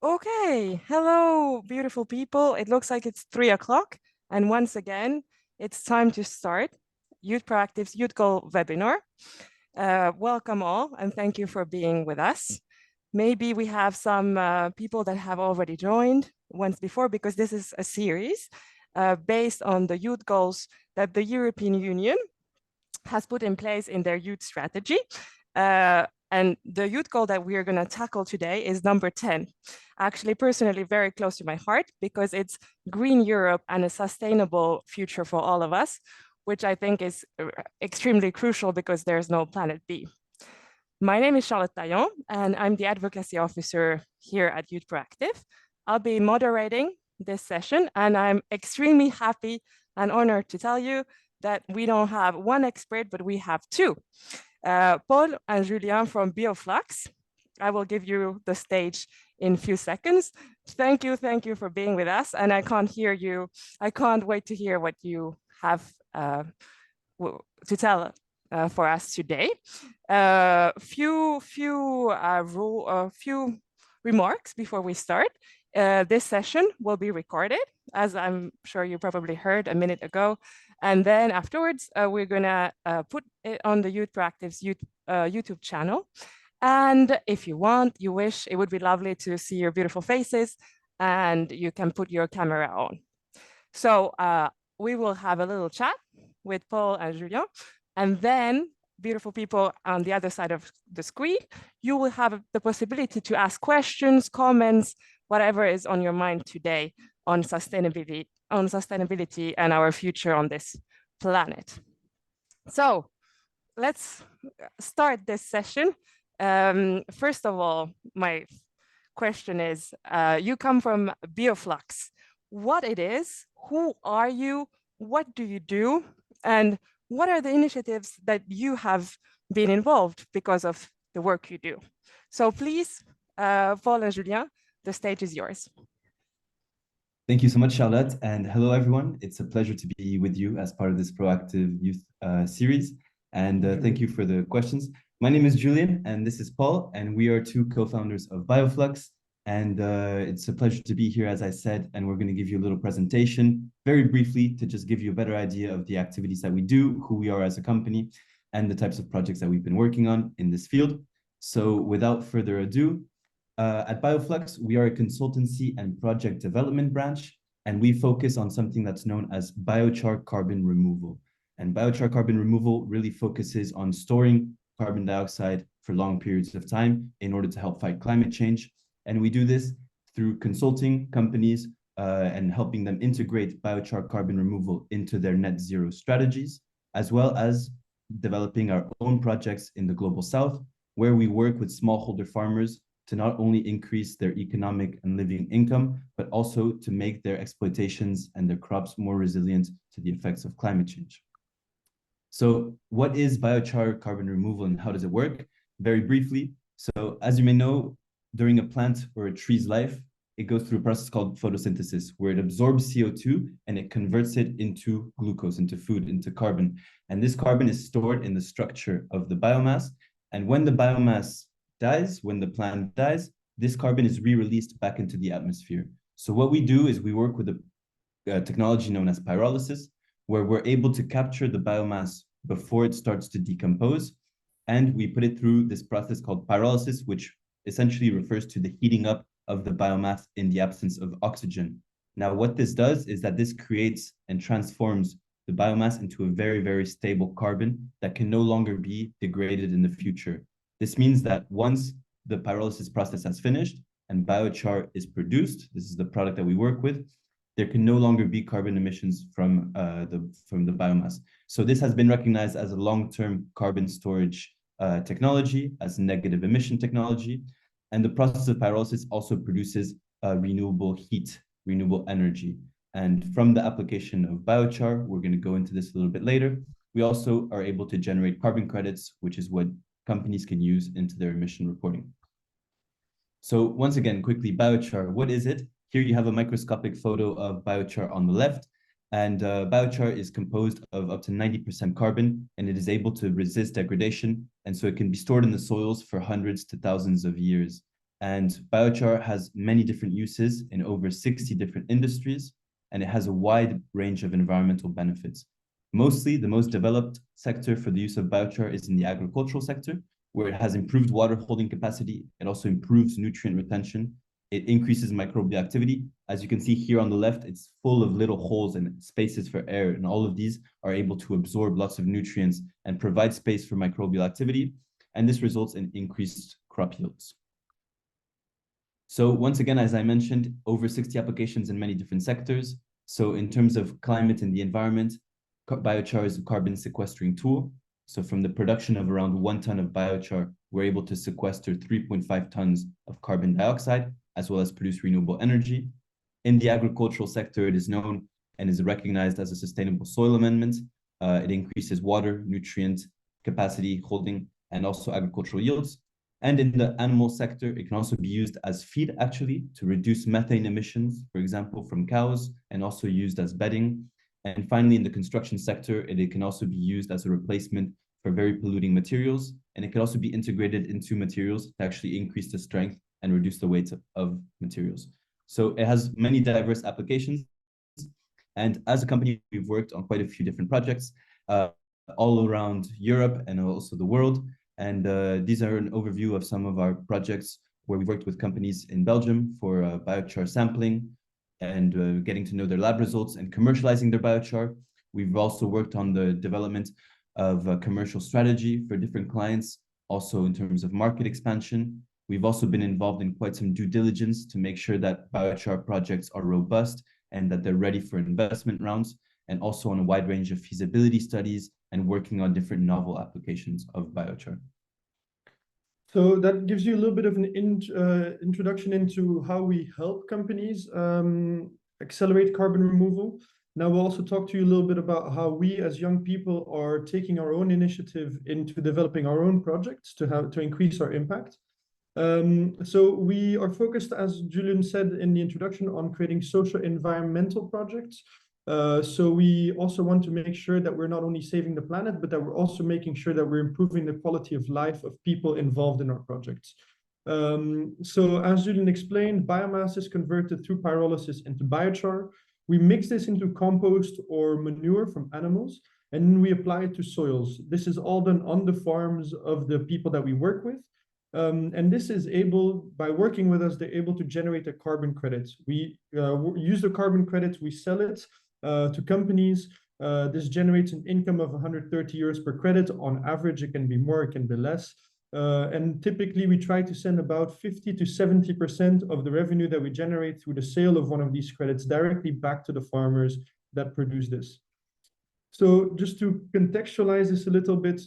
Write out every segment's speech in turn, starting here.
Okay, hello, beautiful people. It looks like it's 3 o'clock. And once again, it's time to start Youth Proactive's Youth Goal webinar. Welcome all, and thank you for being with us. Maybe we have some people that have already joined once before, because this is a series based on the youth goals that the European Union has put in place in their youth strategy. And the youth goal that we are going to tackle today is number 10. Actually, personally, very close to my heart, because it's green Europe and a sustainable future for all of us, which I think is extremely crucial because there's no planet B. My name is Charlotte Taillon, and I'm the advocacy officer here at Youth Proactive. I'll be moderating this session, and I'm extremely happy and honored to tell you that we don't have one expert, but we have two. Paul and Julien from Bioflux. I will give you the stage in a few seconds. Thank you for being with us. And I can't hear you. I can't wait to hear what you have to tell for us today. Few remarks before we start. This session will be recorded, as I'm sure you probably heard a minute ago. And then afterwards, we're gonna put it on the Youth Proactive's YouTube channel. And if you want, you wish, it would be lovely to see your beautiful faces, and you can put your camera on. So we will have a little chat with Paul and Julien, and then beautiful people on the other side of the screen, you will have the possibility to ask questions, comments, whatever is on your mind today on sustainability and our future on this planet. So let's start this session. First of all, my question is, you come from Bioflux. What it is, who are you, what do you do, and what are the initiatives that you have been involved because of the work you do? So please, Paul and Julien, the stage is yours. Thank you so much, Charlotte, and hello, everyone. It's a pleasure to be with you as part of this Proactive Youth series, and thank you for the questions. My name is Julian, and this is Paul, and we are two co-founders of Bioflux, and it's a pleasure to be here, as I said, and we're going to give you a little presentation, very briefly, to just give you a better idea of the activities that we do, who we are as a company, and the types of projects that we've been working on in this field. So without further ado, at Bioflux, we are a consultancy and project development branch, and we focus on something that's known as biochar carbon removal. And biochar carbon removal really focuses on storing carbon dioxide for long periods of time in order to help fight climate change. And we do this through consulting companies and helping them integrate biochar carbon removal into their net zero strategies, as well as developing our own projects in the Global South, where we work with smallholder farmers to not only increase their economic and living income, but also to make their exploitations and their crops more resilient to the effects of climate change. So what is biochar carbon removal and how does it work? Very briefly, so as you may know, during a plant or a tree's life, it goes through a process called photosynthesis, where it absorbs CO2 and it converts it into glucose, into food, into carbon. And this carbon is stored in the structure of the biomass. And when the biomass dies, when the plant dies, this carbon is re-released back into the atmosphere. So what we do is we work with a technology known as pyrolysis, where we're able to capture the biomass before it starts to decompose. And we put it through this process called pyrolysis, which essentially refers to the heating up of the biomass in the absence of oxygen. Now, what this does is that this creates and transforms the biomass into a very, very stable carbon that can no longer be degraded in the future. This means that once the pyrolysis process has finished and biochar is produced, this is the product that we work with, there can no longer be carbon emissions from the biomass. So this has been recognized as a long-term carbon storage technology, as negative emission technology. And the process of pyrolysis also produces renewable heat, renewable energy. And from the application of biochar, we're going to go into this a little bit later, we also are able to generate carbon credits, which is what companies can use into their emission reporting. So once again, quickly, biochar, what is it? Here you have a microscopic photo of biochar on the left, and biochar is composed of up to 90% carbon, and it is able to resist degradation, and so it can be stored in the soils for hundreds to thousands of years. And biochar has many different uses in over 60 different industries, and it has a wide range of environmental benefits. Mostly, the most developed sector for the use of biochar is in the agricultural sector, where it has improved water holding capacity. It also improves nutrient retention. It increases microbial activity. As you can see here on the left, it's full of little holes and spaces for air, and all of these are able to absorb lots of nutrients and provide space for microbial activity. And this results in increased crop yields. So once again, as I mentioned, over 60 applications in many different sectors. So in terms of climate and the environment, biochar is a carbon sequestering tool. So from the production of around 1 ton of biochar, we're able to sequester 3.5 tons of carbon dioxide, as well as produce renewable energy. In the agricultural sector, it is known and is recognized as a sustainable soil amendment. It increases water, nutrient capacity holding, and also agricultural yields. And in the animal sector, it can also be used as feed, actually, to reduce methane emissions, for example, from cows, and also used as bedding. And finally, in the construction sector, it can also be used as a replacement for very polluting materials. And it can also be integrated into materials to actually increase the strength and reduce the weight of materials. So it has many diverse applications. And as a company, we've worked on quite a few different projects all around Europe and also the world. And these are an overview of some of our projects where we worked with companies in Belgium for biochar sampling and getting to know their lab results and commercializing their biochar. We've also worked on the development of a commercial strategy for different clients, also in terms of market expansion. We've also been involved in quite some due diligence to make sure that biochar projects are robust and that they're ready for investment rounds, and also on a wide range of feasibility studies and working on different novel applications of biochar. So that gives you a little bit of an introduction into how we help companies accelerate carbon removal. Now we'll also talk to you a little bit about how we as young people are taking our own initiative into developing our own projects to increase our impact. So we are focused, as Julian said in the introduction, on creating social environmental projects. So we also want to make sure that we're not only saving the planet, but that we're also making sure that we're improving the quality of life of people involved in our projects. So as Julian explained, biomass is converted through pyrolysis into biochar. We mix this into compost or manure from animals, and then we apply it to soils. This is all done on the farms of the people that we work with. And this is able, by working with us, they're able to generate a carbon credit. We use the carbon credits, we sell it to companies. This generates an income of 130 euros per credit. On average, it can be more, it can be less. And typically, we try to send about 50 to 70% of the revenue that we generate through the sale of one of these credits directly back to the farmers that produce this. So just to contextualize this a little bit,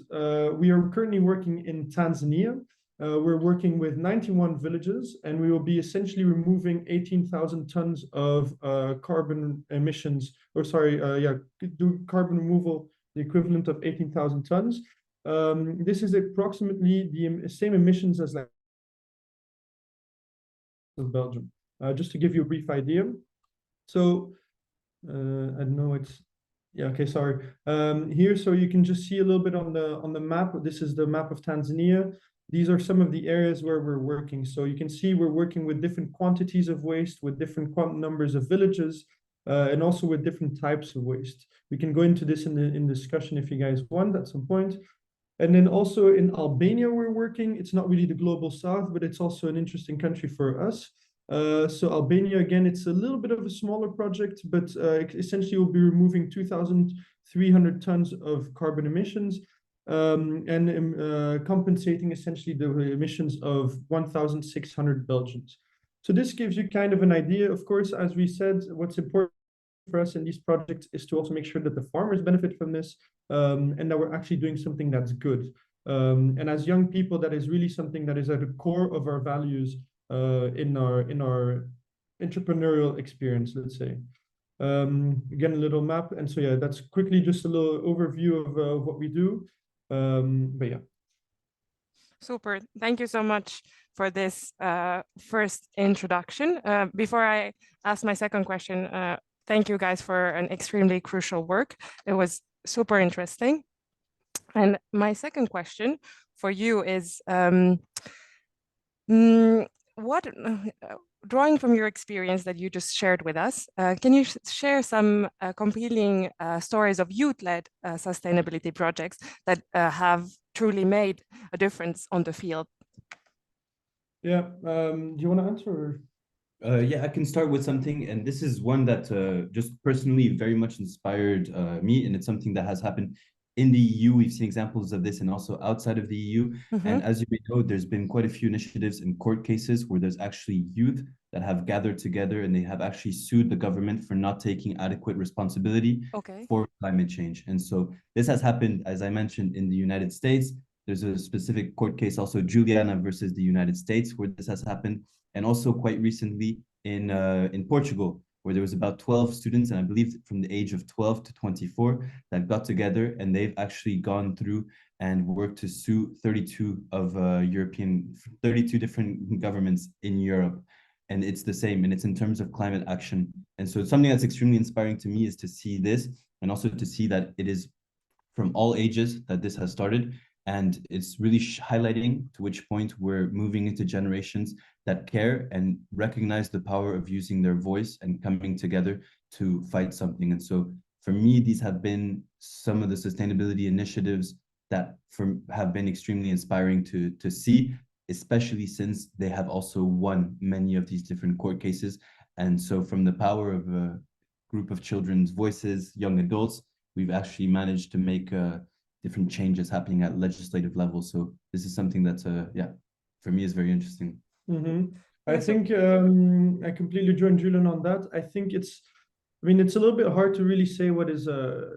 we are currently working in Tanzania. We're working with 91 villages, and we will be essentially removing 18,000 tons of carbon emissions, do carbon removal, the equivalent of 18,000 tons. This is approximately the same emissions as like Belgium. Just to give you a brief idea. So I know it's, yeah, okay, sorry. Here, so you can just see a little bit on the map. This is the map of Tanzania. These are some of the areas where we're working. So you can see we're working with different quantities of waste, with different numbers of villages, and also with different types of waste. We can go into this in discussion if you guys want at some point. And then also in Albania, we're working. It's not really the global south, but it's also an interesting country for us. So Albania, again, it's a little bit of a smaller project, but essentially we'll be removing 2,300 tons of carbon emissions. And compensating essentially the emissions of 1,600 Belgians. So this gives you kind of an idea. Of course, as we said, what's important for us in these projects is to also make sure that the farmers benefit from this, and that we're actually doing something that's good. And as young people, that is really something that is at the core of our values in our entrepreneurial experience, let's say. Again, a little map. And so, yeah, that's quickly just a little overview of what we do. But yeah. Super. Thank you so much for this first introduction. Before I ask my second question, thank you guys for an extremely crucial work. It was super interesting. And my second question for you is, drawing from your experience that you just shared with us, can you share some compelling stories of youth-led sustainability projects that have truly made a difference on the field? Yeah, do you want to answer? Or? Yeah, I can start with something, and this is one that just personally very much inspired me, and it's something that has happened in the EU. We've seen examples of this and also outside of the EU. And as you may know, there's been quite a few initiatives in court cases where there's actually youth that have gathered together and they have actually sued the government for not taking adequate responsibility for climate change. And so this has happened, as I mentioned, in the United States. There's a specific court case also, Juliana versus the United States, where this has happened. And also quite recently in Portugal, where there was about 12 students, and I believe from the age of 12 to 24, that got together and they've actually gone through and worked to sue 32 different governments in Europe. And it's the same, and it's in terms of climate action. And so something that's extremely inspiring to me is to see this, and also to see that it is from all ages that this has started. And it's really highlighting to which point we're moving into generations that care and recognize the power of using their voice and coming together to fight something. And so for me, these have been some of the sustainability initiatives that have been extremely inspiring to see, especially since they have also won many of these different court cases. And so from the power of a group of children's voices, young adults, we've actually managed to make different changes happening at legislative level. So this is something that, yeah, for me is very interesting. I think I completely join Julian on that. I think it's a little bit hard to really say what is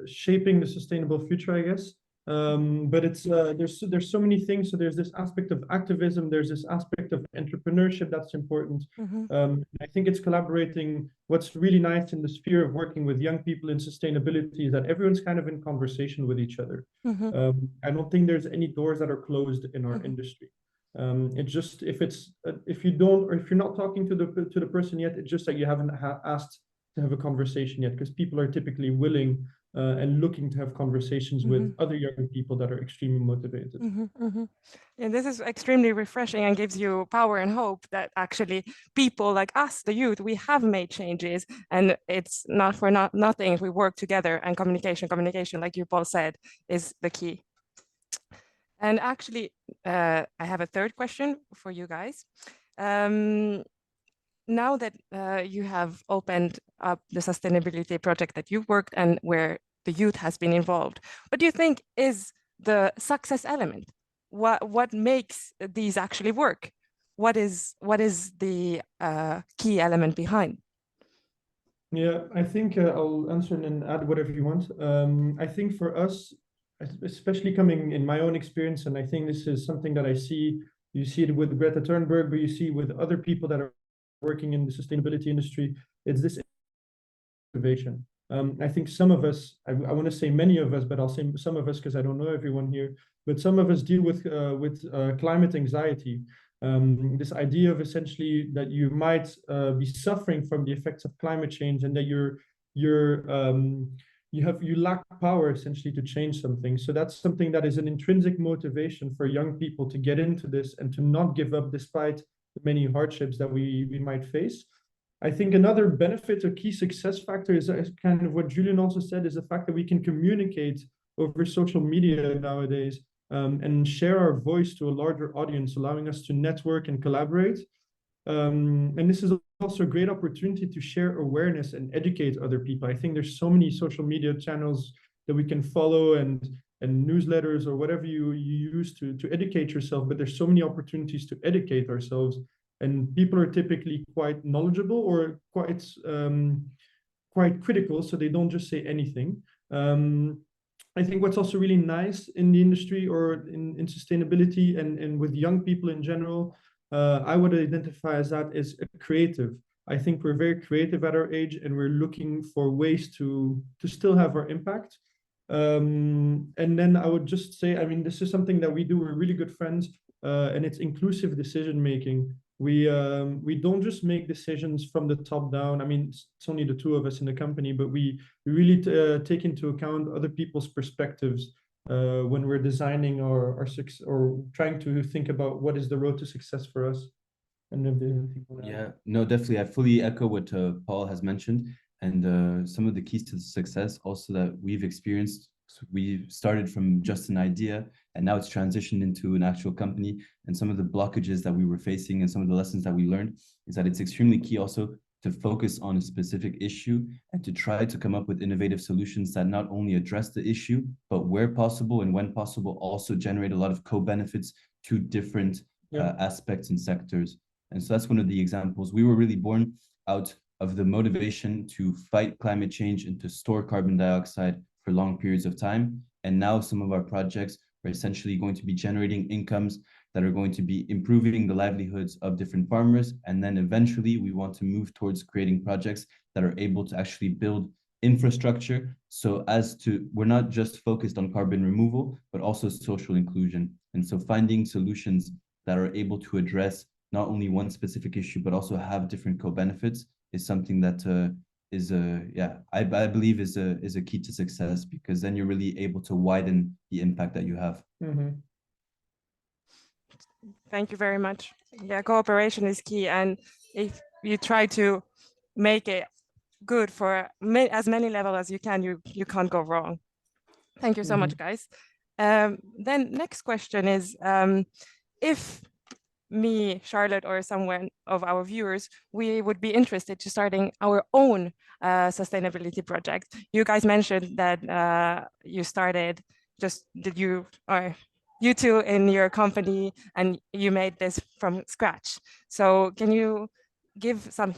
shaping the sustainable future, I guess. But it's there's so many things. So there's this aspect of activism, there's this aspect of entrepreneurship that's important. I think it's collaborating. What's really nice in the sphere of working with young people in sustainability is that everyone's kind of in conversation with each other. I don't think there's any doors that are closed in our industry. It's just if you don't, or if you're not talking to the person yet, it's just that you haven't asked to have a conversation yet, because people are typically willing and looking to have conversations with other young people that are extremely motivated. And this is extremely refreshing and gives you power and hope that actually people like us, the youth, we have made changes, and it's not for nothing if we work together, and communication, like you Paul said, is the key. And actually, I have a third question for you guys. Now that you have opened up the sustainability project that you've worked and where the youth has been involved, what do you think is the success element? What makes these actually work? What is the key element behind? Yeah, I think I'll answer and then add whatever you want. I think for us, especially coming in my own experience, and I think this is something that you see it with Greta Thunberg, but you see with other people that are working in the sustainability industry, it's this innovation. I think some of us, I want to say many of us, but I'll say some of us because I don't know everyone here, but some of us deal with climate anxiety. This idea of essentially that you might be suffering from the effects of climate change, and that you lack power essentially to change something. So that's something that is an intrinsic motivation for young people to get into this and to not give up despite the many hardships that we might face. I think another benefit or key success factor is kind of what Julian also said, is the fact that we can communicate over social media nowadays and share our voice to a larger audience, allowing us to network and collaborate. And this is also a great opportunity to share awareness and educate other people. I think there's so many social media channels that we can follow and newsletters or whatever you use to educate yourself, but there's so many opportunities to educate ourselves. And people are typically quite knowledgeable or quite critical, so they don't just say anything. I think what's also really nice in the industry or in sustainability and with young people in general, I would identify as that is creative. I think we're very creative at our age, and we're looking for ways to still have our impact. And then I would just say, I mean, this is something that we do. We're really good friends, and it's inclusive decision making. We don't just make decisions from the top down. I mean, it's only the two of us in the company, but we really take into account other people's perspectives when we're designing our success or trying to think about what is the road to success for us. And if there's anything you wanna add. Yeah, no, definitely. I fully echo what Paul has mentioned. And some of the keys to success also that we've experienced. So we started from just an idea and now it's transitioned into an actual company. And some of the blockages that we were facing and some of the lessons that we learned is that it's extremely key also to focus on a specific issue and to try to come up with innovative solutions that not only address the issue, but where possible and when possible, also generate a lot of co-benefits to different aspects and sectors. And so that's one of the examples. We were really born out of the motivation to fight climate change and to store carbon dioxide for long periods of time. And now some of our projects are essentially going to be generating incomes that are going to be improving the livelihoods of different farmers. And then eventually we want to move towards creating projects that are able to actually build infrastructure. So as to, we're not just focused on carbon removal, but also social inclusion. And so finding solutions that are able to address not only one specific issue, but also have different co-benefits is something that I believe is a key to success, because then you're really able to widen the impact that you have. Mm-hmm. Thank you very much. Yeah, cooperation is key. And if you try to make it good for as many levels as you can, you can't go wrong. Thank you so much, guys. Then next question is, if me, Charlotte, or someone of our viewers, we would be interested to starting our own sustainability project. You guys mentioned that you started you two in your company and you made this from scratch. So can you give some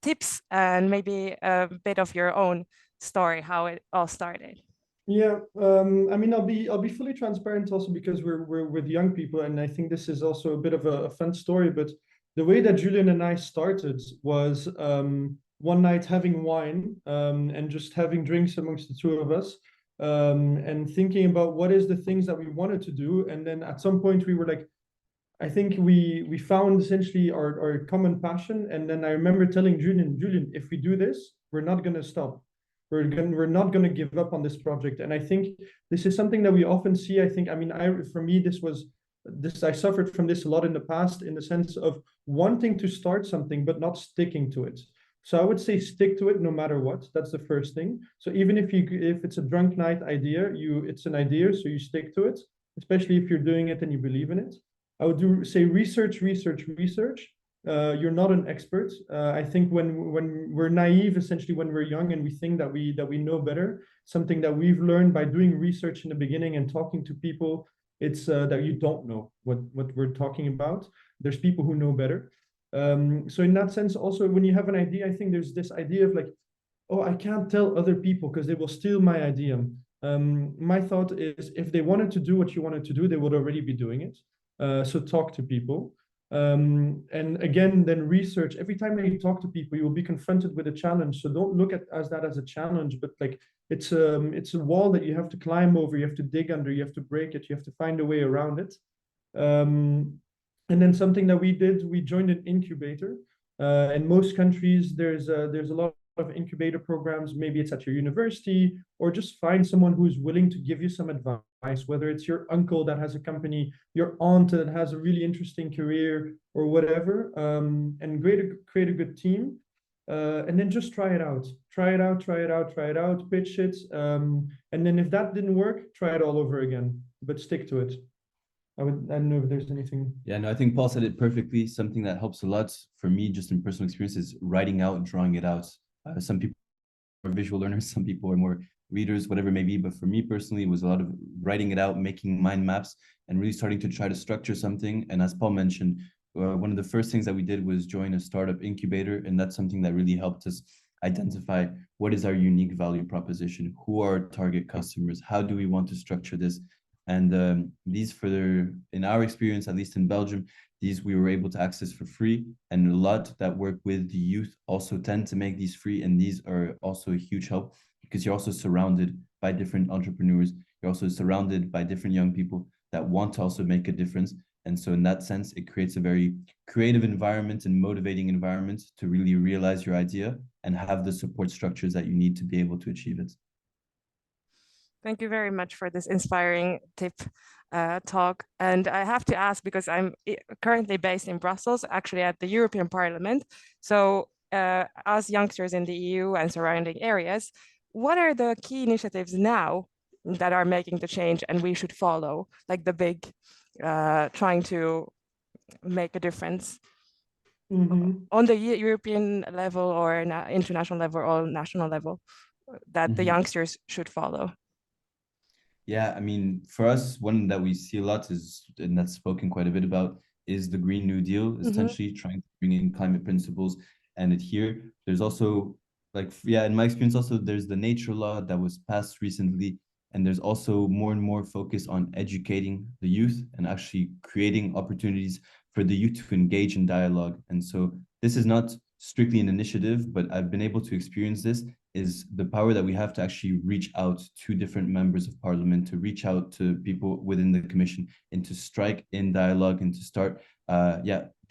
tips and maybe a bit of your own story, how it all started? Yeah, I mean, I'll be fully transparent also because we're with young people, and I think this is also a bit of a fun story. But the way that Julian and I started was one night having wine and just having drinks amongst the two of us, and thinking about what is the things that we wanted to do. And then at some point we were like, I think we found essentially our common passion. And then I remember telling Julian, if we do this, we're not gonna stop. We're not going to give up on this project. And I think this is something that we often see. For me, I suffered from this a lot in the past, in the sense of wanting to start something, but not sticking to it. So I would say stick to it no matter what. That's the first thing. So even if it's a drunk night idea, it's an idea, so you stick to it, especially if you're doing it and you believe in it. I would say research. You're not an expert. I think when we're naive, essentially when we're young and we think that we know better, something that we've learned by doing research in the beginning and talking to people, it's that you don't know what we're talking about. There's people who know better. So in that sense, also when you have an idea, I think there's this idea of like, oh, I can't tell other people because they will steal my idea. My thought is, if they wanted to do what you wanted to do, they would already be doing it. So talk to people. And again, then research. Every time that you talk to people, you will be confronted with a challenge. So don't look at that as a challenge, but like it's a wall that you have to climb over. You have to dig under. You have to break it. You have to find a way around it. And then something that we did, we joined an incubator. In most countries, there's a lot of incubator programs. Maybe it's at your university, or just find someone who's willing to give you some advice, whether it's your uncle that has a company, your aunt that has a really interesting career, or whatever, and create a good team. And then just try it out, pitch it. And then if that didn't work, try it all over again, but stick to it. I don't know if there's anything. Yeah, no, I think Paul said it perfectly. Something that helps a lot for me, just in personal experience, is writing out, drawing it out. Some people are visual learners, some people are more readers, whatever it may be. But for me personally, it was a lot of writing it out, making mind maps, and really starting to try to structure something. And as Paul mentioned, one of the first things that we did was join a startup incubator. And that's something that really helped us identify what is our unique value proposition, who are our target customers, how do we want to structure this. And these in our experience, at least in Belgium, these we were able to access for free, and a lot that work with the youth also tend to make these free. And these are also a huge help, because you're also surrounded by different entrepreneurs. You're also surrounded by different young people that want to also make a difference. And so in that sense, it creates a very creative environment and motivating environment to really realize your idea and have the support structures that you need to be able to achieve it. Thank you very much for this inspiring tip talk. And I have to ask, because I'm currently based in Brussels, actually at the European Parliament. So as youngsters in the EU and surrounding areas, what are the key initiatives now that are making the change and we should follow, like the big trying to make a difference on the European level or international level or national level that the youngsters should follow? Yeah, I mean, for us, one that we see a lot is, and that's spoken quite a bit about, is the Green New Deal, essentially trying to bring in climate principles and adhere. There's also, like, yeah, in my experience, also there's the nature law that was passed recently, and there's also more and more focus on educating the youth and actually creating opportunities for the youth to engage in dialogue. And so this is not strictly an initiative, but I've been able to experience this, is the power that we have to actually reach out to different members of parliament, to reach out to people within the commission, and to strike in dialogue and to start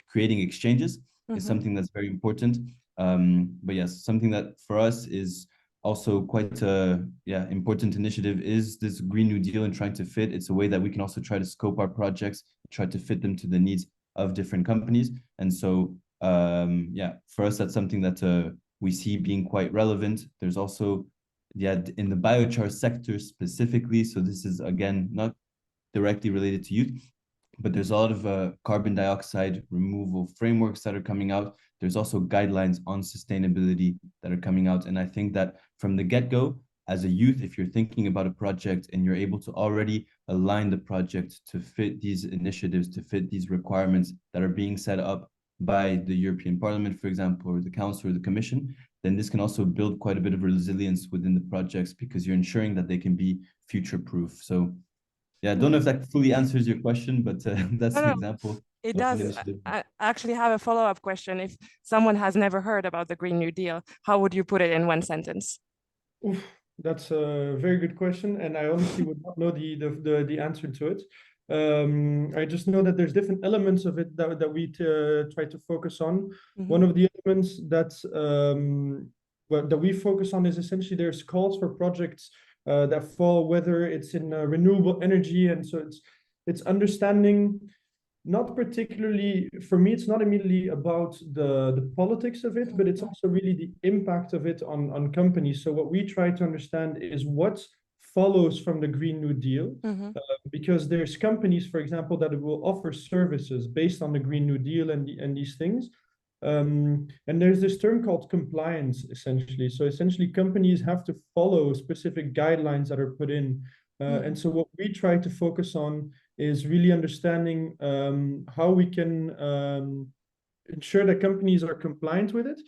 creating exchanges is something that's very important. But yes, something that for us is also quite a important initiative is this Green New Deal, and trying to fit. It's a way that we can also try to scope our projects, try to fit them to the needs of different companies. And so for us, that's something that we see being quite relevant. There's also, in the biochar sector specifically, so this is, again, not directly related to youth, but there's a lot of carbon dioxide removal frameworks that are coming out. There's also guidelines on sustainability that are coming out. And I think that from the get-go, as a youth, if you're thinking about a project and you're able to already align the project to fit these initiatives, to fit these requirements that are being set up by the European Parliament, for example, or the Council or the Commission, then this can also build quite a bit of resilience within the projects, because you're ensuring that they can be future-proof. So yeah, I don't know if that fully answers your question, but that's an example. It does. I actually have a follow-up question. If someone has never heard about the Green New Deal, how would you put it in one sentence? Oof, that's a very good question, and I honestly would not know the answer to it. I just know that there's different elements of it that we try to focus on. One of the elements that we focus on is essentially there's calls for projects that fall, whether it's in renewable energy, and so it's understanding. Not particularly, for me, it's not immediately about the politics of it, but it's also really the impact of it on companies. So what we try to understand is what follows from the Green New Deal, because there's companies, for example, that will offer services based on the Green New Deal and these things. And there's this term called compliance, essentially. So essentially, companies have to follow specific guidelines that are put in. And so what we try to focus on is really understanding how we can ensure that companies are compliant with it.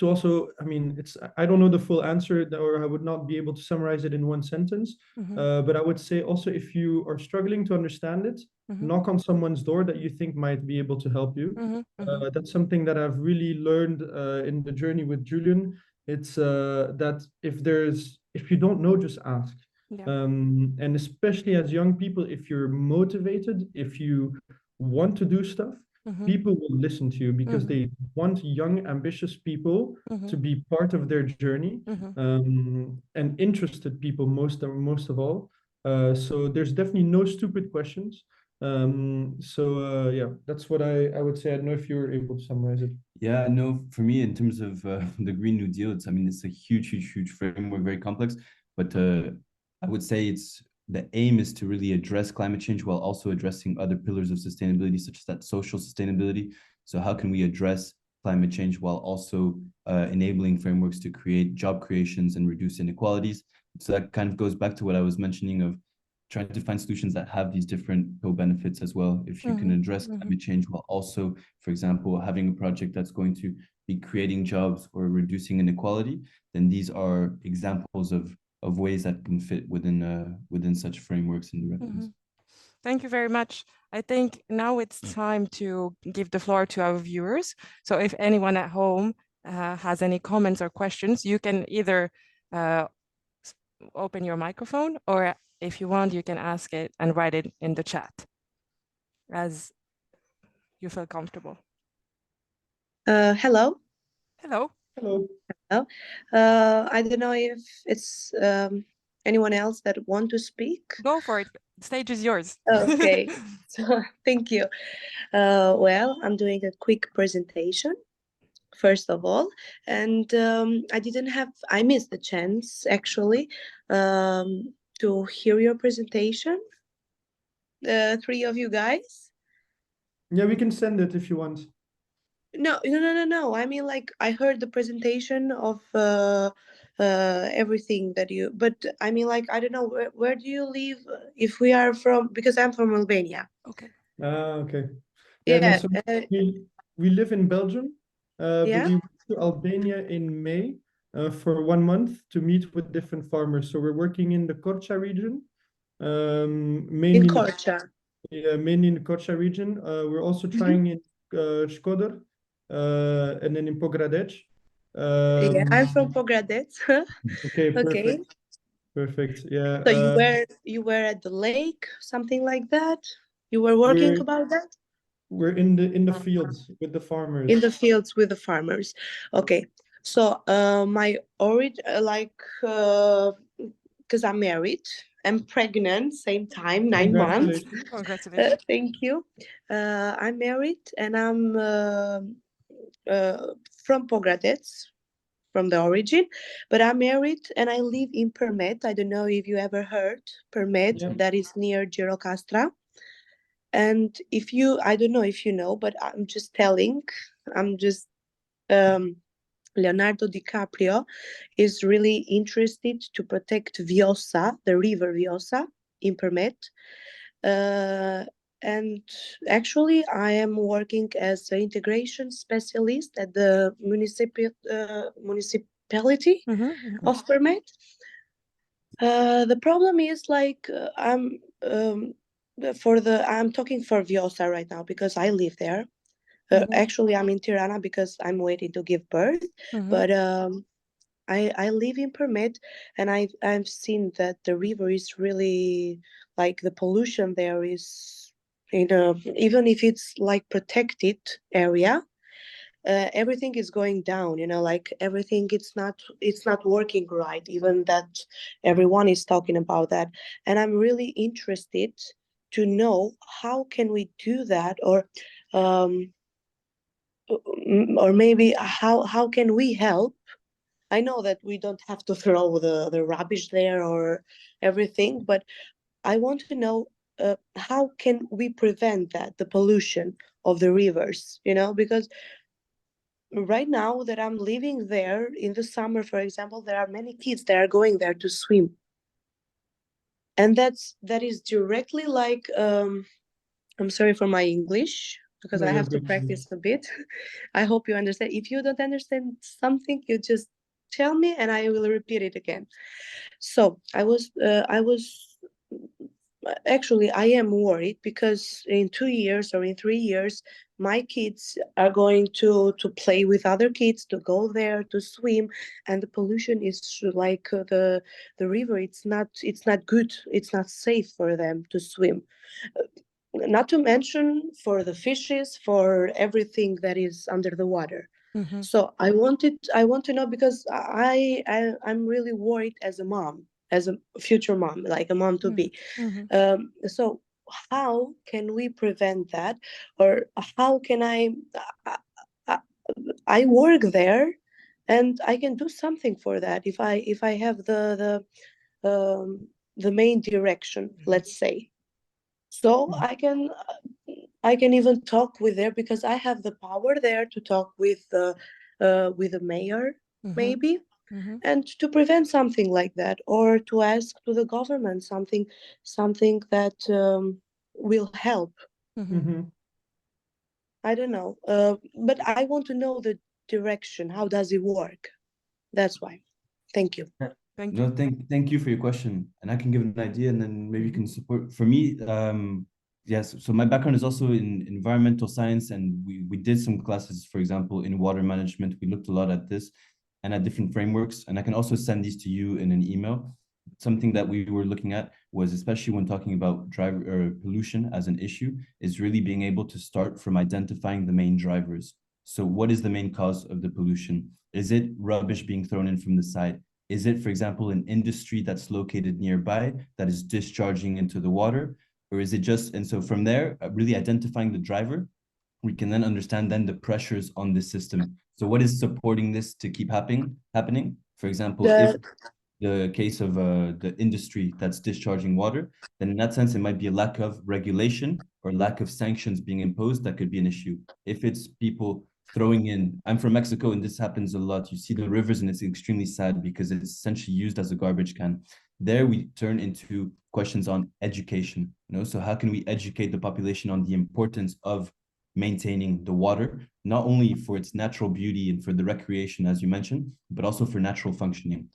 To also, I mean, I don't know the full answer, or I would not be able to summarize it in one sentence. But I would say also, if you are struggling to understand it, knock on someone's door that you think might be able to help you. That's something that I've really learned in the journey with Julian. It's that if you don't know, just ask. And especially as young people, if you're motivated, if you want to do stuff, people will listen to you, because they want young, ambitious people to be part of their journey, and interested people most of all. So there's definitely no stupid questions. That's what I would say. I don't know if you're able to summarize it. Yeah, no, for me, in terms of the Green New Deal, it's a huge framework, very complex, but I would say the aim is to really address climate change while also addressing other pillars of sustainability, such as that social sustainability. So how can we address climate change while also enabling frameworks to create job creations and reduce inequalities? So that kind of goes back to what I was mentioning of trying to find solutions that have these different co-benefits as well. If you can address climate change while also, for example, having a project that's going to be creating jobs or reducing inequality, then these are examples of ways that can fit within such frameworks and directives. Thank you very much. I think now it's time to give the floor to our viewers. So if anyone at home has any comments or questions, you can either open your microphone, or if you want, you can ask it and write it in the chat as you feel comfortable. Hello. Hello. Hello. I don't know if it's Anyone else that want to speak? Go for it. The stage is yours. Okay, so thank you. Well, I'm doing a quick presentation, first of all, and I missed the chance actually to hear your presentation, the three of you guys. Yeah, we can send it if you want. No. I mean, like, I heard the presentation of everything that you, but I mean, like, I don't know, where do you live? If we are from, because I'm from Albania. Okay. Okay. Yeah, no, Yeah, so we live in Belgium, but yeah, we went to Albania in May for 1 month to meet with different farmers. So we're working in the Korça region, mainly in in Korça. mainly in the Korça region. We're also trying in Shkodër, and then in Pogradec. Yeah, I'm from Pogradec. Okay, Okay, perfect. Yeah, so you were at the lake, something like that. You were working we're about that we're in the fields with the farmers. in the fields with the farmers. Okay, so my origin, because I'm married, I'm pregnant, same time, 9 months. Congratulations. Congratulations. Thank you. I'm married and I'm from Pogradec, from the origin, but I'm married and I live in Permet. I don't know if you ever heard Permet, Yeah. that is near Girocastra. And I don't know if you know, but I'm just telling, Leonardo DiCaprio is really interested to protect Vjosa, the river Vjosa in Permet. And actually, I am working as an integration specialist at the municipality of Permet. The problem is, like, I'm talking for Vjosa right now because I live there. Actually, I'm in Tirana because I'm waiting to give birth. But I live in Permet, and I've seen that the river is really, like, the pollution there is, even if it's like protected area, everything is going down. Like, everything, it's not working right. Even that everyone is talking about that, and I'm really interested to know how can we do that, or maybe how can we help. I know that we don't have to throw the rubbish there or everything, but I want to know how can we prevent that, the pollution of the rivers, because right now that I'm living there in the summer, for example, there are many kids that are going there to swim. And that is directly like, I'm sorry for my English, because No, I you're have to good. practice a bit. I hope you understand. If you don't understand something, you just tell me and I will repeat it again. So I was actually, I am worried because in 2 years or in 3 years, my kids are going to play with other kids, to go there to swim, and the pollution is like, the river. It's not good. It's not safe for them to swim. Not to mention for the fishes, for everything that is under the water. So I want to know, because I'm really worried as a mom, as a future mom, like a mom to be. So how can we prevent that, or how can I work there, and I can do something for that if I have the main direction, let's say. So I can even talk with there, because I have the power there to talk with the mayor, maybe, and to prevent something like that, or to ask to the government something that will help. I don't know, but I want to know the direction. How does it work? That's why. Thank you. Thank No, you. thank you for your question, and I can give an idea, and then maybe you can support. For me, yes. So my background is also in environmental science, and we did some classes, for example, in water management. We looked a lot at this and at different frameworks, and I can also send these to you in an email. Something that we were looking at was, especially when talking about driver or pollution as an issue, is really being able to start from identifying the main drivers. So what is the main cause of the pollution? Is it rubbish being thrown in from the side? Is it, for example, an industry that's located nearby that is discharging into the water? Or is it just, and so from there, really identifying the driver, we can then understand then the pressures on the system. So what is supporting this to keep happening? For example, if the case of the industry that's discharging water, then in that sense, it might be a lack of regulation or lack of sanctions being imposed that could be an issue. If it's people throwing in, I'm from Mexico and this happens a lot. You see the rivers and it's extremely sad because it's essentially used as a garbage can. There we turn into questions on education, so how can we educate the population on the importance of maintaining the water, not only for its natural beauty and for the recreation, as you mentioned, but also for natural functioning.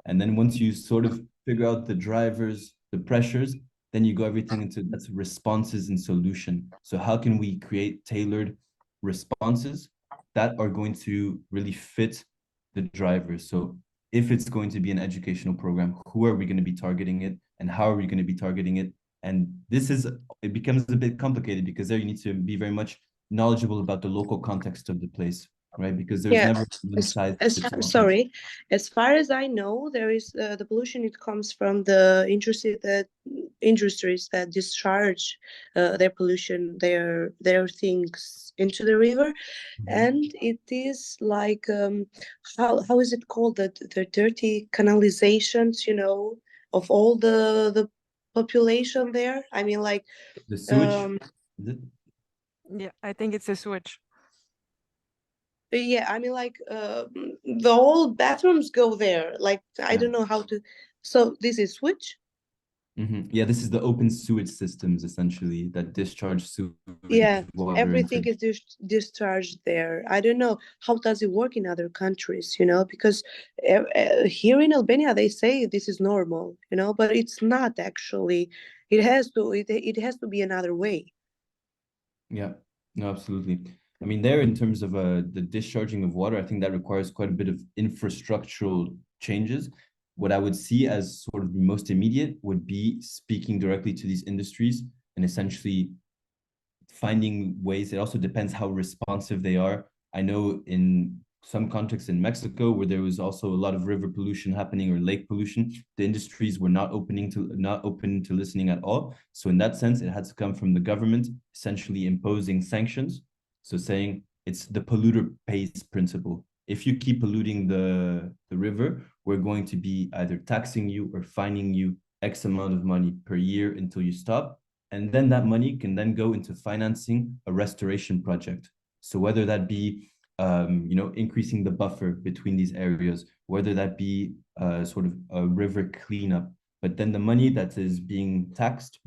And then once you sort of figure out the drivers, the pressures, then you go everything into that's responses and solution. So how can we create tailored responses that are going to really fit the drivers? So if it's going to be an educational program, who are we going to be targeting it and how are we going to be targeting it? And it becomes a bit complicated because there you need to be very much knowledgeable about the local context of the place, right? Because there's never one size fits all. Sorry, as far as I know, there is the pollution. It comes from the industries that discharge their pollution, their things into the river, and it is like how is it called, the dirty canalizations, of all the population there. I mean, like the sewage. Yeah, I think it's a switch. Yeah, I mean, like the whole bathrooms go there. Like I don't know how to. So this is switch. Yeah, this is the open sewage systems essentially that discharge sewage. Yeah, water everything is discharged there. I don't know how does it work in other countries, because here in Albania they say this is normal, but it's not actually. It has to be another way. Yeah, no, absolutely. I mean, there in terms of the discharging of water, I think that requires quite a bit of infrastructural changes. What I would see as sort of the most immediate would be speaking directly to these industries and essentially finding ways. It also depends how responsive they are. I know in some contexts in Mexico where there was also a lot of river pollution happening or lake pollution, the industries were not open to listening at all. So in that sense, it had to come from the government, essentially imposing sanctions. So saying it's the polluter pays principle. If you keep polluting the river, we're going to be either taxing you or fining you X amount of money per year until you stop. And then that money can then go into financing a restoration project. So whether that be increasing the buffer between these areas, whether that be sort of a river cleanup, but then the money that is being taxed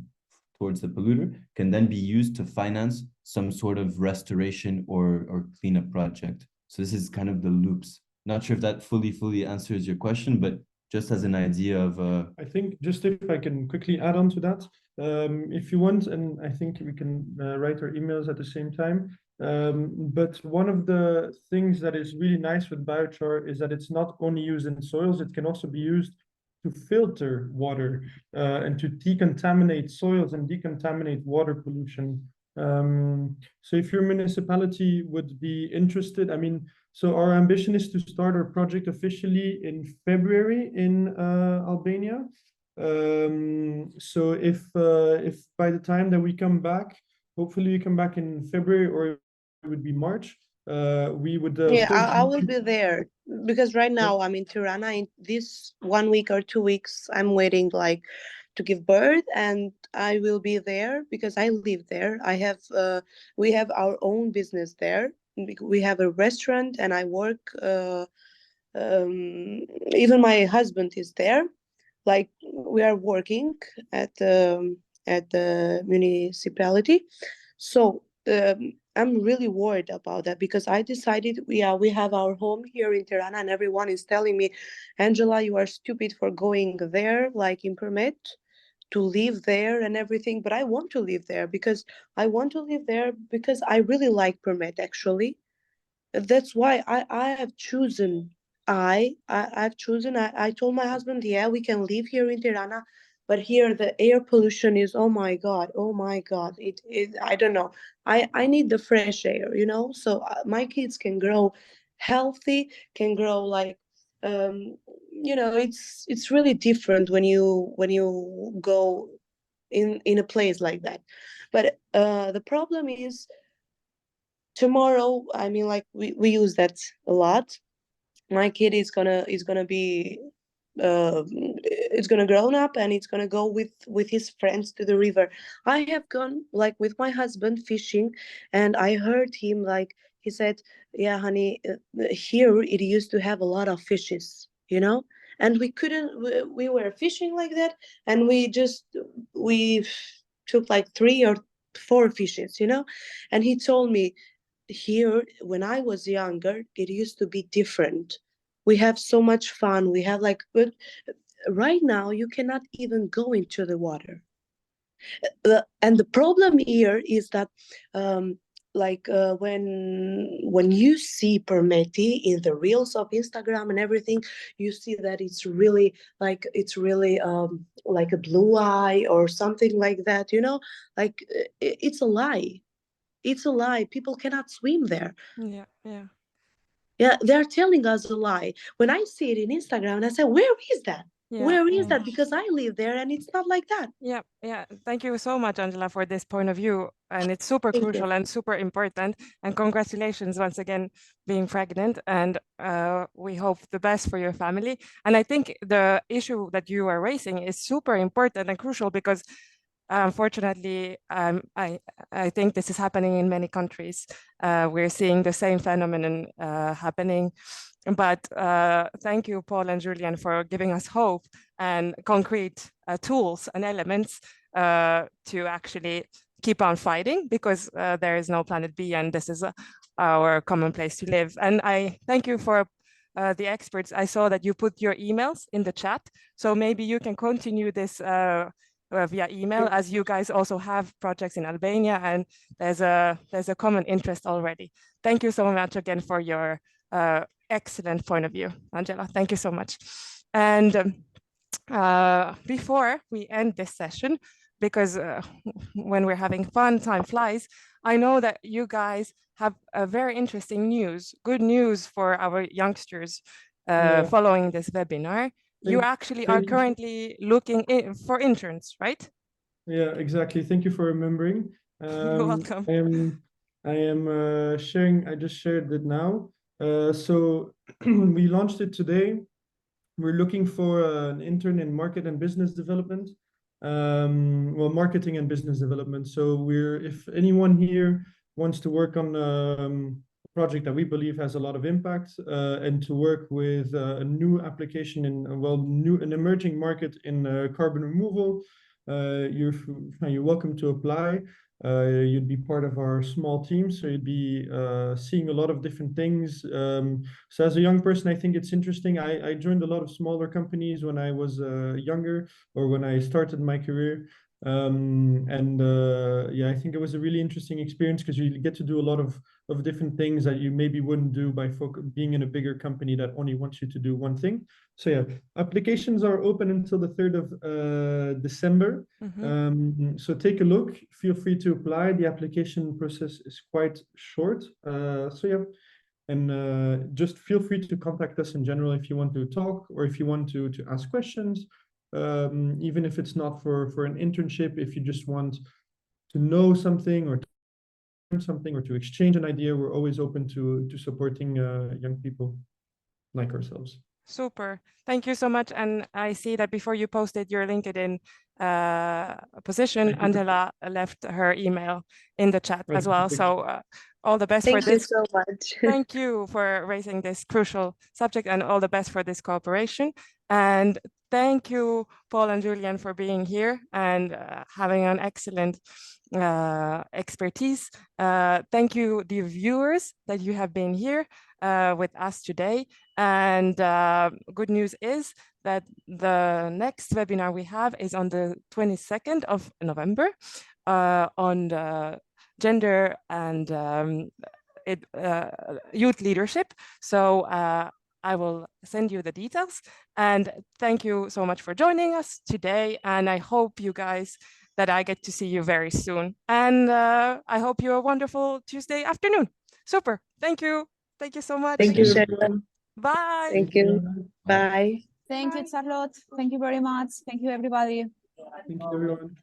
towards the polluter can then be used to finance some sort of restoration or cleanup project. So this is kind of the loops. Not sure if that fully answers your question, but just as an idea of I think just if I can quickly add on to that, if you want, and I think we can write our emails at the same time. But one of the things that is really nice with biochar is that it's not only used in soils, it can also be used to filter water and to decontaminate soils and decontaminate water pollution. So if your municipality would be interested, I mean, so our ambition is to start our project officially in February in Albania. So if by the time that we come back, hopefully we come back in February or it would be March, we would I will be there because right now I'm in Tirana. In this 1 week or 2 weeks, I'm waiting like to give birth, and I will be there because I live there. We have our own business there. We have a restaurant, and I work. Even my husband is there. Like we are working at the municipality, so. I'm really worried about that because I decided we have our home here in Tirana, and everyone is telling me, Angela, you are stupid for going there, like in Permet, to live there and everything. But I want to live there because I really like Permet, actually. That's why I have chosen. I've chosen. I told my husband, yeah, we can live here in Tirana, but here the air pollution is, oh my god, it I don't know. I need the fresh air, so my kids can grow healthy, can grow like you know, it's really different when you go in a place like that. But the problem is tomorrow, I mean, like we use that a lot. My kid is gonna be it's gonna grown up and it's gonna go with his friends to the river. I have gone like with my husband fishing, and I heard him like he said, yeah honey, here it used to have a lot of fishes, you know, and we couldn't we were fishing like that, and we took like 3 or 4 fishes, you know. And he told me, here when I was younger it used to be different. We have so much fun, we have like good. Right now you cannot even go into the water. And the problem here is that when you see Permeti in the reels of Instagram and everything, you see that it's really like a blue eye or something like that, you know. Like it's a lie. It's a lie. People cannot swim there. Yeah, yeah. Yeah, they're telling us a lie. When I see it in Instagram, and I say, where is that? Yeah, Where is yeah. that? Because I live there and it's not like that. Yeah, yeah. Thank you so much, Angela, for this point of view. And it's super Thank you. crucial and super important. And congratulations once again being pregnant. And we hope the best for your family. And I think the issue that you are raising is super important and crucial because unfortunately, I think this is happening in many countries. We're seeing the same phenomenon happening. But thank you, Paul and Julian, for giving us hope and concrete tools and elements to actually keep on fighting, because there is no planet B and this is our common place to live. And I thank you for the experts. I saw that you put your emails in the chat, so maybe you can continue this via email, as you guys also have projects in Albania and there's a common interest already. Thank you so much again for your excellent point of view, Angela. Thank you so much. And before we end this session, because when we're having fun, time flies, I know that you guys have a very interesting news, good news for our youngsters following this webinar. You actually are currently looking for interns, right? Yeah, exactly. Thank you for remembering. You're welcome. I am sharing, I just shared it now. So we launched it today. We're looking for an intern in market and business development. Well, marketing and business development. So if anyone here wants to work on a project that we believe has a lot of impact and to work with a new application in, an emerging market in carbon removal, you're welcome to apply. You'd be part of our small team, so you'd be seeing a lot of different things. So as a young person, I think it's interesting. I joined a lot of smaller companies when I was younger or when I started my career. Yeah, I think it was a really interesting experience because you get to do a lot of different things that you maybe wouldn't do by being in a bigger company that only wants you to do one thing. So yeah, applications are open until the 3rd of December. So take a look, feel free to apply. The application process is quite short. So yeah, and just feel free to contact us in general if you want to talk or if you want to ask questions. Even if it's not for an internship, if you just want to know something or to learn something or to exchange an idea, we're always open to supporting young people like ourselves. Super. Thank you so much. And I see that before you posted your LinkedIn position, Angela left her email in the chat as well. So all the best for this. Thank you so much. Thank you for raising this crucial subject and all the best for this cooperation. And thank you, Paul and Julian, for being here and having an excellent expertise. Thank you, the viewers, that you have been here with us today. And good news is that the next webinar we have is on the 22nd of November on the gender and youth leadership. So I will send you the details. And thank you so much for joining us today. And I hope you guys that I get to see you very soon. And I hope you have a wonderful Tuesday afternoon. Super. Thank you. Thank you so much. Thank you, Sharon. Bye. Thank you. Bye. Thank you, Charlotte. Thank you very much. Thank you, everybody. Thank you, everyone.